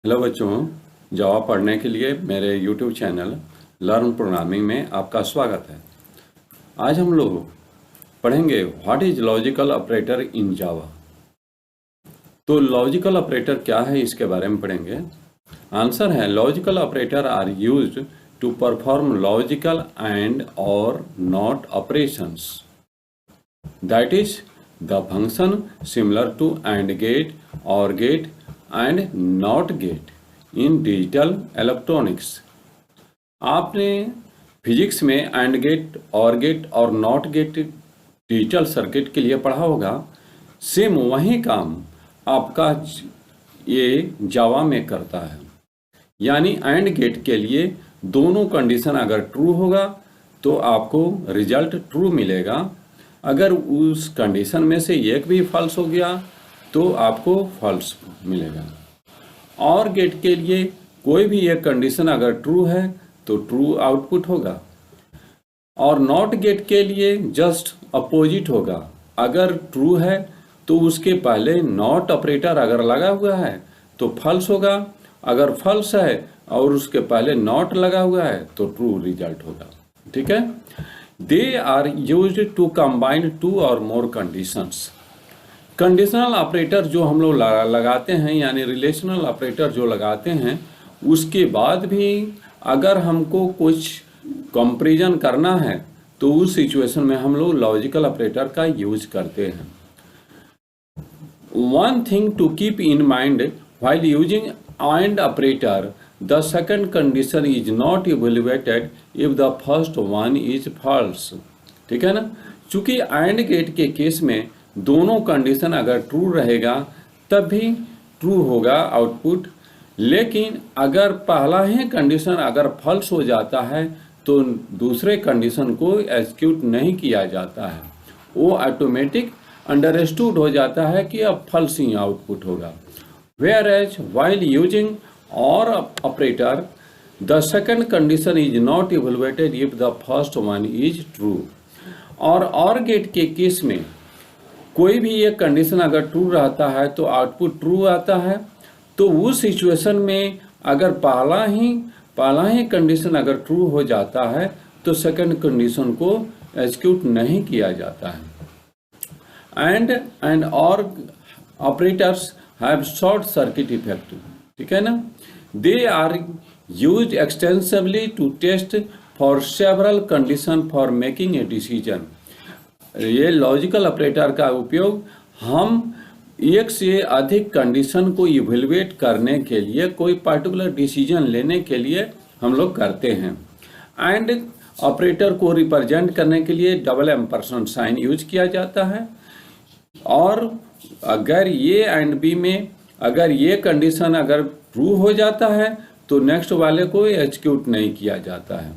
Hello बच्चों, जावा पढ़ने के लिए मेरे यूट्यूब चैनल लर्न प्रोग्रामिंग में आपका स्वागत है। आज हम लोग पढ़ेंगे व्हाट इज लॉजिकल ऑपरेटर इन जावा। तो लॉजिकल ऑपरेटर क्या है इसके बारे में पढ़ेंगे। आंसर है logical operator are used to perform logical and और not operations. That is the function similar to and gate और gate and not gate in digital electronics. आपने फिजिक्स में एंड गेट और नॉट गेट डिजिटल सर्किट के लिए पढ़ा होगा। Same वही काम आपका ये जावा में करता है। यानी एंड गेट के लिए दोनों कंडीशन अगर ट्रू होगा तो आपको रिजल्ट ट्रू मिलेगा। अगर उस कंडीशन में से एक भी फॉल्स हो गया तो आपको फॉल्स मिलेगा। और गेट के लिए कोई भी एक कंडीशन अगर ट्रू है तो ट्रू आउटपुट होगा, और नॉट गेट के लिए जस्ट अपोजिट होगा। अगर ट्रू है तो उसके पहले नॉट ऑपरेटर अगर लगा हुआ है तो फॉल्स होगा, अगर फॉल्स है और उसके पहले नॉट लगा हुआ है तो ट्रू रिजल्ट होगा। ठीक है। They are used to combine two or more conditions. Conditional operator जो हम लोग लगाते हैं, यानी रिलेशनल ऑपरेटर जो लगाते हैं, उसके बाद भी अगर हमको कुछ कंपैरिजन करना है तो उस सिचुएशन में हम लोग लॉजिकल ऑपरेटर का यूज करते हैं। One thing to keep in mind while using and operator, the second condition is not evaluated if the first one is false. ठीक है ना। चूंकि एंड गेट के केस में दोनों कंडीशन अगर ट्रू रहेगा तब भी ट्रू होगा आउटपुट, लेकिन अगर पहला ही कंडीशन अगर फॉल्स हो जाता है तो दूसरे कंडीशन को एग्जीक्यूट नहीं किया जाता है। वो ऑटोमेटिक अंडरस्टूड हो जाता है कि अब फॉल्स ही आउटपुट होगा। वेयर एज वाइल यूजिंग और operator, the second condition is not evaluated if the first one is true. और गेट के केस में कोई भी एक कंडीशन अगर ट्रू रहता है तो आउटपुट ट्रू आता है। तो उस सिचुएशन में अगर पहला ही कंडीशन अगर ट्रू हो जाता है तो सेकंड कंडीशन को एग्जीक्यूट नहीं किया जाता है। And or operators have short circuit effect. ठीक है ना। They are used extensively to test for several condition for making a decision. ये लॉजिकल ऑपरेटर का उपयोग हम एक से अधिक कंडीशन को इवैल्यूएट करने के लिए, कोई पर्टिकुलर डिसीजन लेने के लिए हम लोग करते हैं। एंड ऑपरेटर को रिप्रेजेंट करने के लिए डबल एम्परसेंड साइन यूज किया जाता है। और अगर ये एंड बी में अगर ये कंडीशन अगर ट्रू हो जाता है तो नेक्स्ट वाले को एग्जीक्यूट नहीं किया जाता है।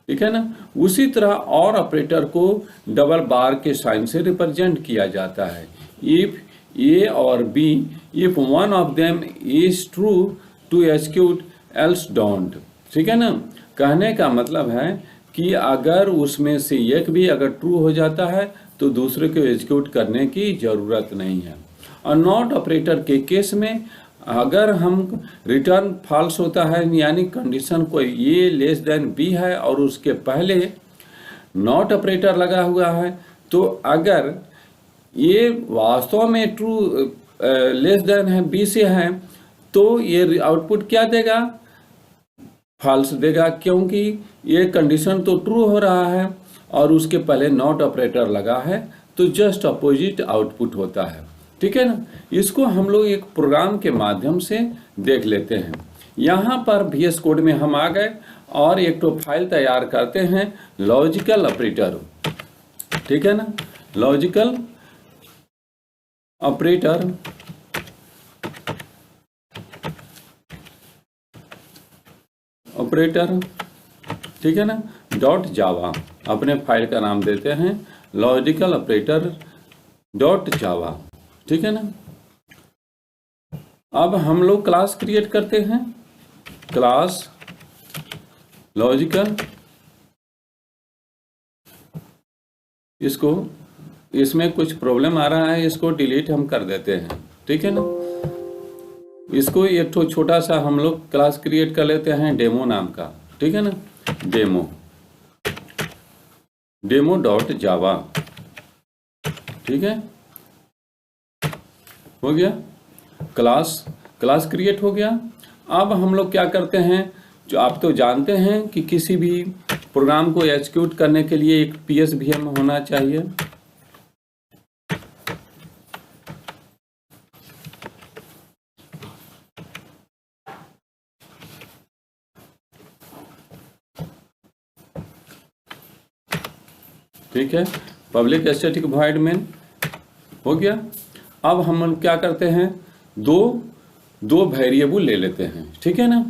ठीक है ना। उसी तरह और ऑपरेटर को डबल बार के साइन से रिप्रेजेंट किया जाता है। If A or B, if one of them is true to execute else don't. ठीक है ना। कहने का मतलब है कि अगर उसमें से एक भी अगर ट्रू हो जाता है तो दूसरे को एग्जीक्यूट करने की जरूरत नहीं है। और नॉट ऑपरेटर के केस में अगर हम रिटर्न फॉल्स होता है, यानी कंडीशन कोई ए लेस देन बी है और उसके पहले नॉट ऑपरेटर लगा हुआ है, तो अगर ये वास्तव में ट्रू लेस देन है बी से है तो ये आउटपुट क्या देगा, फॉल्स देगा, क्योंकि ये कंडीशन तो ट्रू हो रहा है और उसके पहले नॉट ऑपरेटर लगा है, तो जस्ट अपोजिट आउटपुट होता है। ठीक है ना। इसको हम लोग एक प्रोग्राम के माध्यम से देख लेते हैं। यहाँ पर VS कोड में हम आ गए और एक तो फाइल तैयार करते हैं लॉजिकल ऑपरेटर। ठीक है ना। लॉजिकल ऑपरेटर ठीक है ना, डॉट जावा अपने फाइल का नाम देते हैं लॉजिकल ऑपरेटर डॉट जावा। ठीक है ना। अब हम लोग क्लास क्रिएट करते हैं, क्लास लॉजिकल। इसमें कुछ प्रॉब्लम आ रहा है, इसको डिलीट हम कर देते हैं। ठीक है ना। इसको एक तो छोटा सा हम लोग क्लास क्रिएट कर लेते हैं डेमो नाम का, ठीक है ना, डेमो डॉट जावा, ठीक है, हो गया, क्लास क्रिएट हो गया। अब हम लोग क्या करते हैं, जो आप तो जानते हैं कि किसी भी प्रोग्राम को एग्जीक्यूट करने के लिए एक PSVM होना चाहिए। ठीक है, पब्लिक स्टैटिक वॉइड मेन हो गया। अब हम क्या करते हैं, दो वेरिएबल ले लेते हैं, ठीक है ना,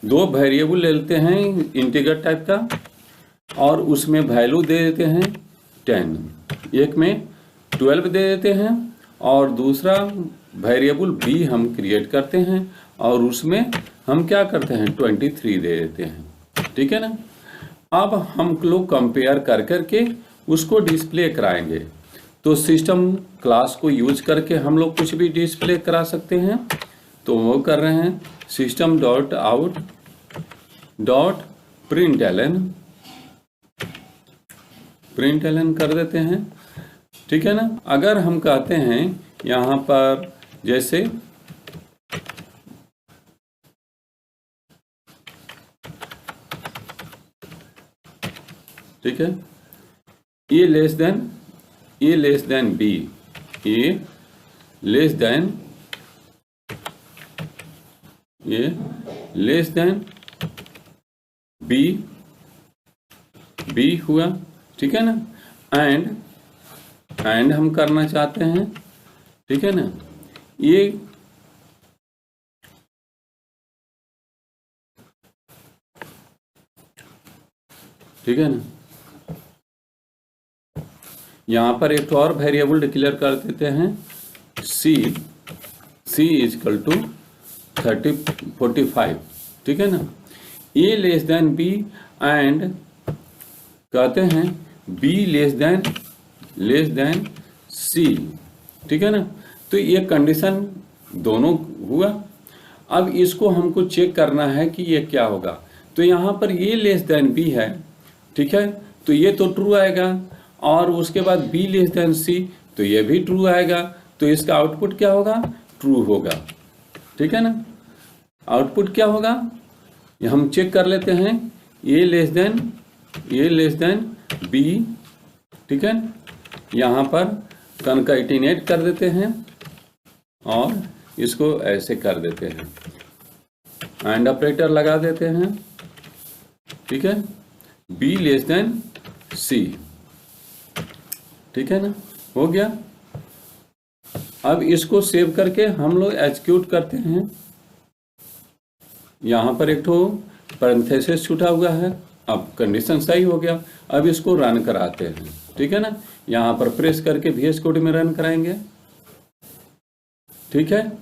दो वेरिएबल ले लेते हैं इंटीजर टाइप का, और उसमें वैल्यू दे देते हैं 10, एक में 12 दे देते हैं, और दूसरा वेरिएबल b हम क्रिएट करते हैं और उसमें हम क्या करते हैं 23 दे देते हैं, ठीक है ना। अब हम लोग कंपेयर कर करके उसको डिस्प्ले कराएंगे। तो सिस्टम क्लास को यूज करके हम लोग कुछ भी डिस्प्ले करा सकते हैं, तो वो कर रहे हैं system dot out dot println कर देते हैं, ठीक है ना। अगर हम कहते हैं यहाँ पर जैसे ठीक है, a less than b, A less than b हुआ, ठीक है ना। एंड हम करना चाहते हैं, ठीक है ना, ये ठीक है ना। यहाँ पर एक और वेरिएबल डिक्लेयर कर देते हैं c इजकल टू 45, ठीक है ना। a less than b and कहते हैं b लेस देन c, ठीक है ना। तो ये कंडीशन दोनों हुआ। अब इसको हमको चेक करना है कि ये क्या होगा। तो यहाँ पर ये लेस देन b है, ठीक है, तो ये तो ट्रू आएगा, और उसके बाद b लेस देन c, तो ये भी ट्रू आएगा। तो इसका आउटपुट क्या होगा, ट्रू होगा, ठीक है ना। आउटपुट क्या होगा ये हम चेक कर लेते हैं, a लेस देन b, ठीक है। यहाँ पर कनकैटिनेट कर देते हैं और इसको ऐसे कर देते हैं, एंड ऑपरेटर लगा देते हैं, ठीक है, b लेस देन c, ठीक है ना, हो गया। अब इसको सेव करके हम लोग एग्जीक्यूट करते हैं। यहाँ पर एक तो पैरेंथेसिस छूटा हुआ है, अब कंडीशन सही हो गया। अब इसको रन कराते हैं, ठीक है ना। यहाँ पर प्रेस करके VS कोड में रन कराएंगे, ठीक है,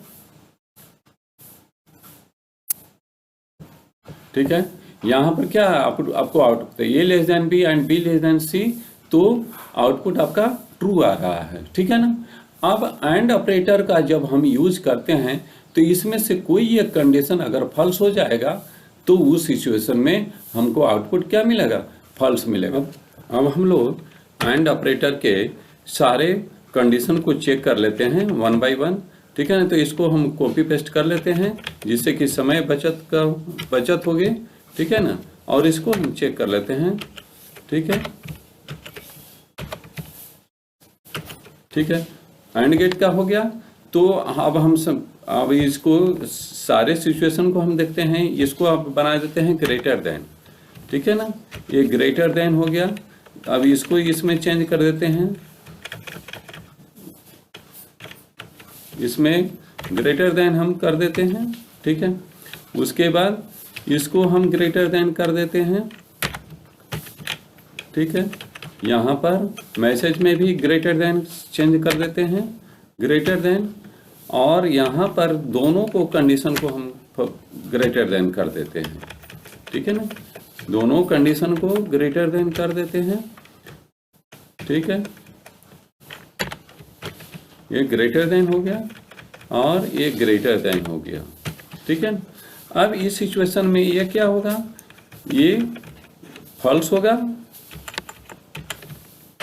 ठीक है। यहाँ पर क्या आपको आउटपुट है, a less than b and b less than c, तो आउटपुट आपका ट्रू आ रहा है, ठीक है ना। अब एंड ऑपरेटर का जब हम यूज करते हैं तो इसमें से कोई एक कंडीशन अगर फॉल्स हो जाएगा तो उस सिचुएशन में हमको आउटपुट क्या मिलेगा, फॉल्स मिलेगा। अब हम लोग एंड ऑपरेटर के सारे कंडीशन को चेक कर लेते हैं 1 बाय 1, ठीक है ना। तो इसको हम कॉपी पेस्ट कर लेते हैं जिससे कि समय बचत होगी, ठीक है ना। और इसको हम चेक कर लेते हैं, ठीक है, ठीक है। एंड गेट का हो गया। तो अब इसको सारे सिचुएशन को हम देखते हैं, इसको आप बना देते हैं ग्रेटर देन, ठीक है ना। ये ग्रेटर देन हो गया। अब इसको इसमें चेंज कर देते हैं, इसमें ग्रेटर देन हम कर देते हैं, ठीक है। उसके बाद इसको हम ग्रेटर देन कर देते हैं, ठीक है। यहाँ पर मैसेज में भी ग्रेटर देन चेंज कर देते हैं, ग्रेटर देन, और यहाँ पर दोनों को कंडीशन को हम ग्रेटर देन कर देते हैं, ठीक है ना। दोनों कंडीशन को ग्रेटर देन कर देते हैं, ठीक है। ये ग्रेटर देन हो गया और ये ग्रेटर देन हो गया। ठीक है। अब इस सिचुएशन में ये क्या होगा, ये फॉल्स होगा,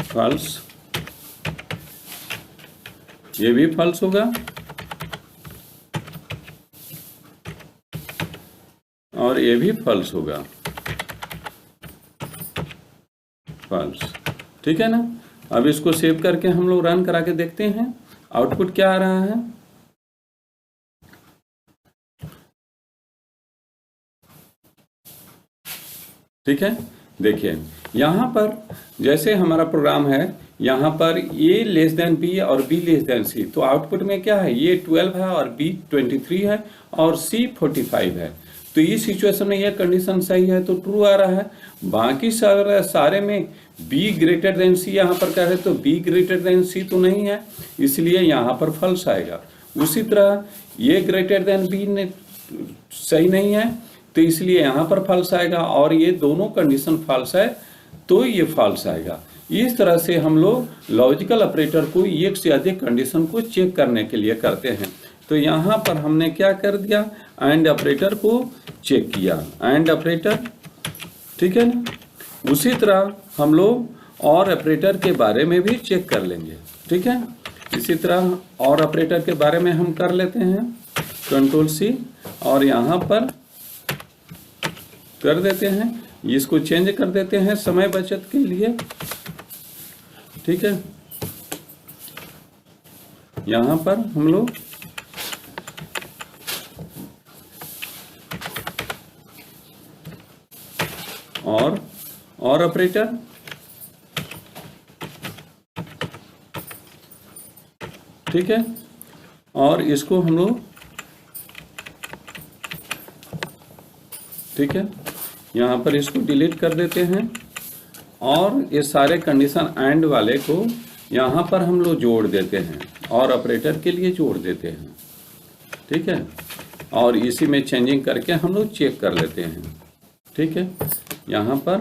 फॉल्स, ये भी फॉल्स होगा और ये भी फॉल्स होगा, फॉल्स, ठीक है ना। अब इसको सेव करके हम लोग रन करा के देखते हैं आउटपुट क्या आ रहा है। ठीक है, देखिए यहाँ पर जैसे हमारा प्रोग्राम है, यहाँ पर ए लेस देन बी और बी लेस देन सी, तो आउटपुट में क्या है, ये 12 है और बी 23 है और सी 45 है। तो इस सिचुएशन में यह कंडीशन सही है तो ट्रू आ रहा है। बाकी सारे में बी ग्रेटर देन सी यहाँ पर क्या है, तो बी ग्रेटर देन सी तो नहीं है, इसलिए यहाँ पर फॉल्स आएगा। उसी तरह ये ग्रेटर देन बी ने सही नहीं है तो इसलिए यहाँ पर फॉल्स आएगा, और ये दोनों कंडीशन फॉल्स है तो ये फॉल्स आएगा। इस तरह से हम लोग लॉजिकल ऑपरेटर को एक से अधिक कंडीशन को चेक करने के लिए करते हैं। तो यहाँ पर हमने क्या कर दिया, एंड ऑपरेटर को चेक किया, एंड ऑपरेटर, ठीक है ना। उसी तरह हम लोग और ऑपरेटर के बारे में भी चेक कर लेंगे, ठीक है। इसी तरह और ऑपरेटर के बारे में हम कर लेते हैं, कंट्रोल सी, और यहाँ पर कर देते हैं, इसको चेंज कर देते हैं समय बचत के लिए, ठीक है। यहाँ पर हम लोग और ऑपरेटर, ठीक है, और इसको हम लोग, ठीक है, यहाँ पर इसको डिलीट कर देते हैं, और ये सारे कंडीशन एंड वाले को यहाँ पर हम लोग जोड़ देते हैं और ऑपरेटर के लिए जोड़ देते हैं, ठीक है। और इसी में चेंजिंग करके हम लोग चेक कर लेते हैं, ठीक है। यहाँ पर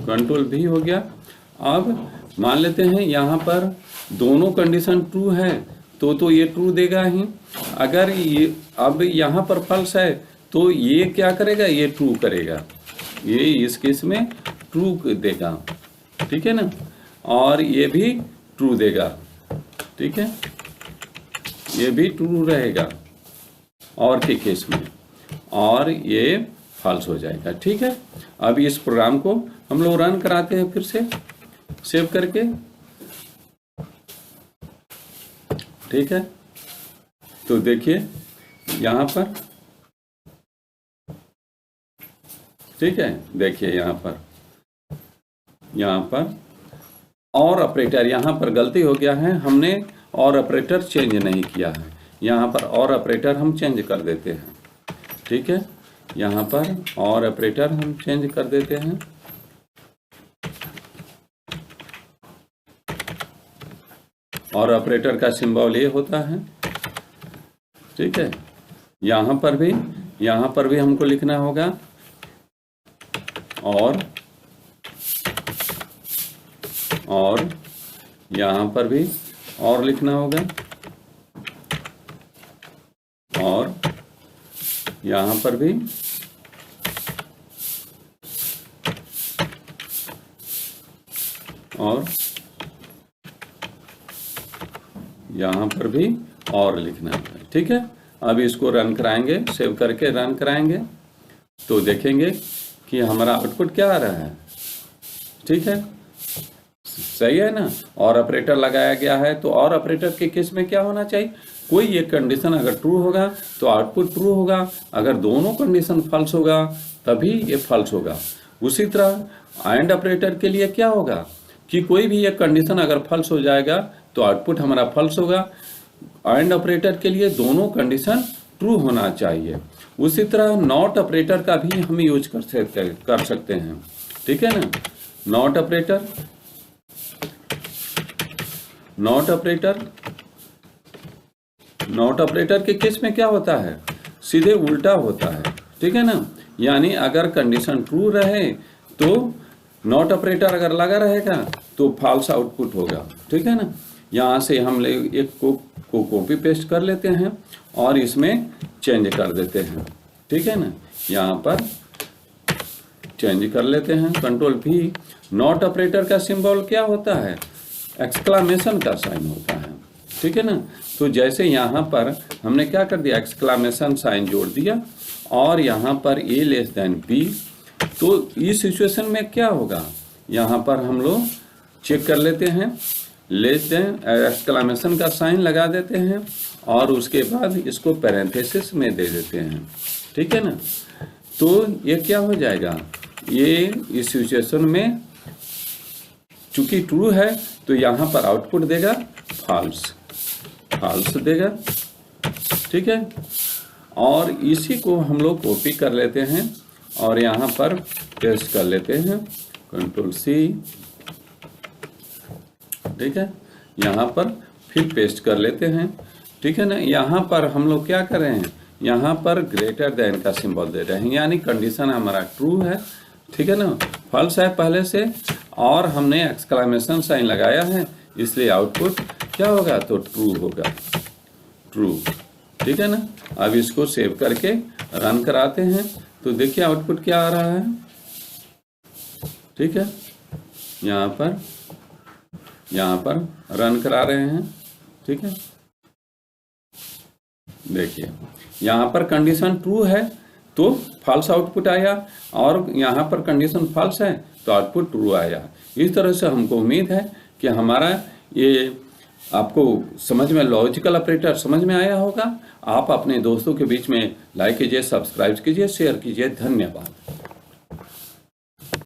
कंट्रोल भी हो गया। अब मान लेते हैं यहाँ पर दोनों कंडीशन ट्रू है तो ये ट्रू देगा ही। अगर ये अब यहाँ पर फॉल्स है तो ये क्या करेगा, ये ट्रू करेगा, ये इस केस में ट्रू देगा, ठीक है ना। और ये भी ट्रू देगा, ठीक है, ये भी ट्रू रहेगा और के केस में, और ये फॉल्स हो जाएगा, ठीक है। अब इस प्रोग्राम को हम लोग रन कराते हैं फिर से सेव करके, ठीक है। तो देखिए यहाँ पर, ठीक है, देखिए यहाँ पर और ऑपरेटर, यहाँ पर गलती हो गया है, हमने और ऑपरेटर चेंज नहीं किया है। यहाँ पर और ऑपरेटर हम चेंज कर देते हैं, ठीक है। यहाँ पर और ऑपरेटर हम चेंज कर देते हैं, और ऑपरेटर का सिंबल ये होता है, ठीक है। यहाँ पर भी हमको लिखना होगा और यहाँ पर भी और लिखना होगा, और यहाँ पर भी, और यहाँ पर भी और लिखना है, ठीक है। अब इसको रन कराएंगे, सेव करके रन कराएंगे तो देखेंगे कि हमारा आउटपुट क्या आ रहा है, ठीक है, सही है ना। और ऑपरेटर लगाया गया है तो और ऑपरेटर के केस में क्या होना चाहिए, कोई एक कंडीशन अगर ट्रू होगा तो आउटपुट ट्रू होगा, अगर दोनों कंडीशन फॉल्स होगा तभी ये फॉल्स होगा। उसी तरह एंड ऑपरेटर के लिए क्या होगा कि कोई भी एक कंडीशन अगर फॉल्स हो जाएगा तो आउटपुट हमारा फॉल्स होगा। एंड ऑपरेटर के लिए दोनों कंडीशन ट्रू होना चाहिए। उसी तरह नॉट ऑपरेटर का भी हम यूज कर सकते हैं, ठीक है ना। नॉट ऑपरेटर के केस में क्या होता है, सीधे उल्टा होता है, ठीक है ना। यानी अगर कंडीशन ट्रू रहे तो नॉट ऑपरेटर अगर लगा रहेगा तो फॉल्स आउटपुट होगा, ठीक है ना। यहाँ से हम एक को कॉपी पेस्ट कर लेते हैं और इसमें चेंज कर देते हैं, ठीक है ना। यहाँ पर चेंज कर लेते हैं, कंट्रोल भी। नॉट ऑपरेटर का सिंबल क्या होता है, एक्सक्लामेशन का साइन होता है, ठीक है ना। तो जैसे यहाँ पर हमने क्या कर दिया, एक्सक्लामेशन साइन जोड़ दिया और यहाँ पर a लेस देन b, तो इस सिचुएशन में क्या होगा, यहाँ पर हम लोग चेक कर लेते हैं, लेस देन एक्सक्लामेशन का साइन लगा देते हैं और उसके बाद इसको पैरेंथेसिस में दे देते हैं, ठीक है ना। तो ये क्या हो जाएगा, ये इस सिचुएशन में चूंकि ट्रू है तो यहाँ पर आउटपुट देगा फॉल्स, फॉल्स देगा, ठीक है। और इसी को हम लोग कॉपी कर लेते हैं और यहाँ पर पेस्ट कर लेते हैं, कंट्रोल सी, ठीक है। यहाँ पर फिर पेस्ट कर लेते हैं, ठीक है ना। यहाँ पर हम लोग क्या कर रहे हैं, यहाँ पर ग्रेटर देन का सिंबल दे रहे हैं, यानी कंडीशन हमारा ट्रू है, ठीक है ना। फॉल्स है पहले से और हमने एक्सक्लामेशन साइन लगाया है, इसलिए आउटपुट क्या होगा, तो ट्रू होगा, ट्रू, ठीक है ना। अब इसको सेव करके रन कराते हैं तो देखिए आउटपुट क्या आ रहा है, ठीक है। यहाँ पर रन करा रहे हैं, ठीक है। देखिए यहाँ पर कंडीशन ट्रू है तो फॉल्स आउटपुट आया और यहाँ पर कंडीशन फॉल्स है तो आउटपुट ट्रू आया। इस तरह से हमको उम्मीद है कि हमारा ये आपको समझ में, लॉजिकल ऑपरेटर समझ में आया होगा। आप अपने दोस्तों के बीच में लाइक कीजिए, सब्सक्राइब कीजिए, शेयर कीजिए। धन्यवाद।